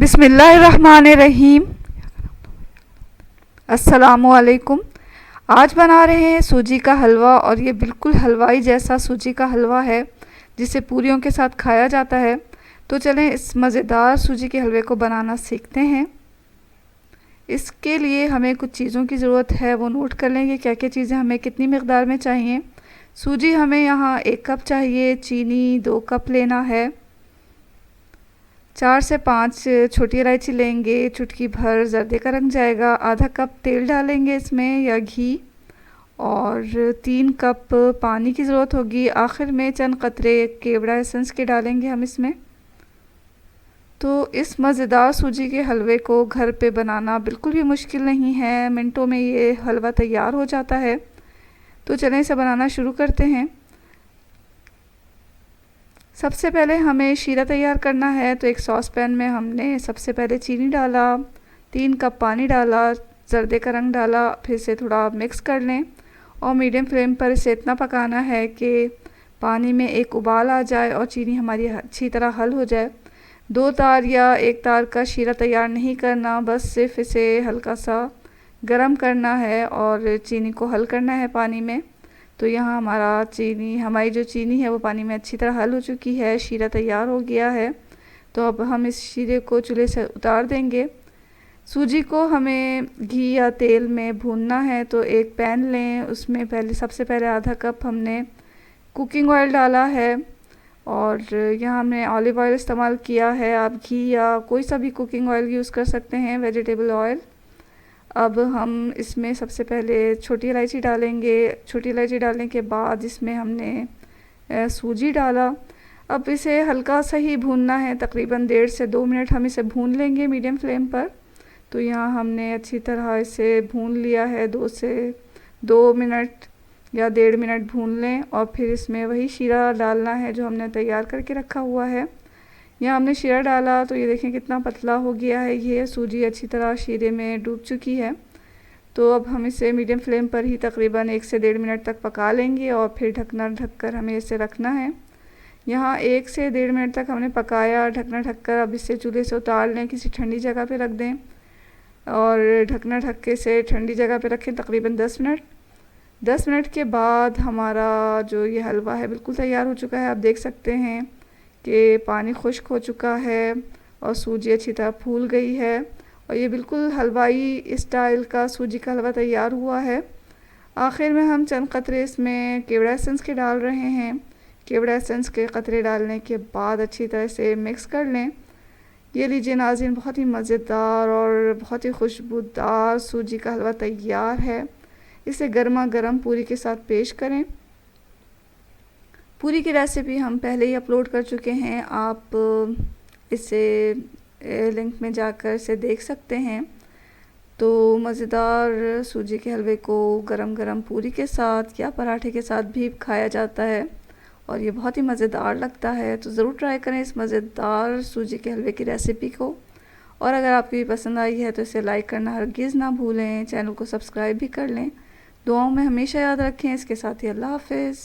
बिस्मिल्लाहिर्रहमानिर्रहीम। अस्सलामुअलैकुम। आज बना रहे हैं सूजी का हलवा, और ये बिल्कुल हलवाई जैसा सूजी का हलवा है जिसे पूरियों के साथ खाया जाता है। तो चलें इस मज़ेदार सूजी के हलवे को बनाना सीखते हैं। इसके लिए हमें कुछ चीज़ों की ज़रूरत है, वो नोट कर लेंगे क्या क्या चीज़ें हमें कितनी मकदार में चाहिए। सूजी हमें यहाँ 1 कप चाहिए, चीनी 2 कप लेना है, 4 से 5 छोटी इलायची लेंगे, चुटकी भर जर्दे का रंग जाएगा, आधा कप तेल डालेंगे इसमें या घी, और 3 कप पानी की ज़रूरत होगी। आखिर में चंद कतरे केवड़ा एसेंस के डालेंगे हम इसमें। तो इस मज़ेदार सूजी के हलवे को घर पे बनाना बिल्कुल भी मुश्किल नहीं है, मिनटों में ये हलवा तैयार हो जाता है। तो चलें इसे बनाना शुरू करते हैं। सबसे पहले हमें शीरा तैयार करना है। तो एक सॉस पैन में हमने सबसे पहले चीनी डाला, 3 कप पानी डाला, जर्दे का रंग डाला, फिर से थोड़ा मिक्स कर लें और मीडियम फ्लेम पर इसे इतना पकाना है कि पानी में एक उबाल आ जाए और चीनी हमारी अच्छी तरह हल हो जाए। 2 तार या 1 तार का शीरा तैयार नहीं करना, बस सिर्फ इसे हल्का सा गरम करना है और चीनी को हल करना है पानी में। तो यहाँ हमारी जो चीनी है वो पानी में अच्छी तरह हल हो चुकी है, शीरा तैयार हो गया है। तो अब हम इस शीरे को चूल्हे से उतार देंगे। सूजी को हमें घी या तेल में भूनना है। तो एक पैन लें, उसमें सबसे पहले आधा कप हमने कुकिंग ऑयल डाला है, और यहाँ हमने ऑलिव ऑयल इस्तेमाल किया है। आप घी या कोई सा भी कुकिंग ऑयल यूज़ कर सकते हैं, वेजिटेबल ऑयल। अब हम इसमें सबसे पहले छोटी इलायची डालेंगे। छोटी इलायची डालने के बाद इसमें हमने सूजी डाला। अब इसे हल्का सा ही भूनना है, तकरीबन 1.5 से 2 मिनट हम इसे भून लेंगे मीडियम फ्लेम पर। तो यहाँ हमने अच्छी तरह इसे भून लिया है, 2 से 2 मिनट या 1.5 मिनट भून लें, और फिर इसमें वही शीरा डालना है जो हमने तैयार करके रखा हुआ है। यहाँ हमने शीरा डाला तो ये देखें कितना पतला हो गया है, ये सूजी अच्छी तरह शीरे में डूब चुकी है। तो अब हम इसे मीडियम फ्लेम पर ही तकरीबन 1 से 1.5 मिनट तक पका लेंगे, और फिर ढकना ढककर हमें इसे रखना है। यहाँ 1 से 1.5 मिनट तक हमने पकाया ढकना ढककर। अब इसे चूल्हे से उतार लें, किसी ठंडी जगह पे रख दें, और ढकना ढक के इसे ठंडी जगह पे रखें तकरीबन 10 मिनट। 10 मिनट के बाद हमारा जो ये हलवा है बिल्कुल तैयार हो चुका है। आप देख सकते हैं कि पानी खुश्क हो चुका है और सूजी अच्छी तरह फूल गई है, और ये बिल्कुल हलवाई स्टाइल का सूजी का हलवा तैयार हुआ है। आखिर में हम चंद कतरे इसमें केवड़ा एसेंस के डाल रहे हैं। केवड़ा एसेंस के कतरे डालने के बाद अच्छी तरह से मिक्स कर लें। ये लीजिए नाज़रीन, बहुत ही मज़ेदार और बहुत ही खुशबूदार सूजी का हलवा तैयार है। इसे गर्मा गर्म पूरी के साथ पेश करें। पूरी की रेसिपी हम पहले ही अपलोड कर चुके हैं, आप इसे लिंक में जाकर इसे देख सकते हैं। तो मज़ेदार सूजी के हलवे को गरम गरम पूरी के साथ या पराठे के साथ भी खाया जाता है, और ये बहुत ही मज़ेदार लगता है। तो ज़रूर ट्राई करें इस मज़ेदार सूजी के हलवे की रेसिपी को। और अगर आपको ये पसंद आई है तो इसे लाइक करना हरगिज़ ना भूलें, चैनल को सब्सक्राइब भी कर लें। दुआओं में हमेशा याद रखें। इसके साथ ही अल्लाह हाफ़िज़।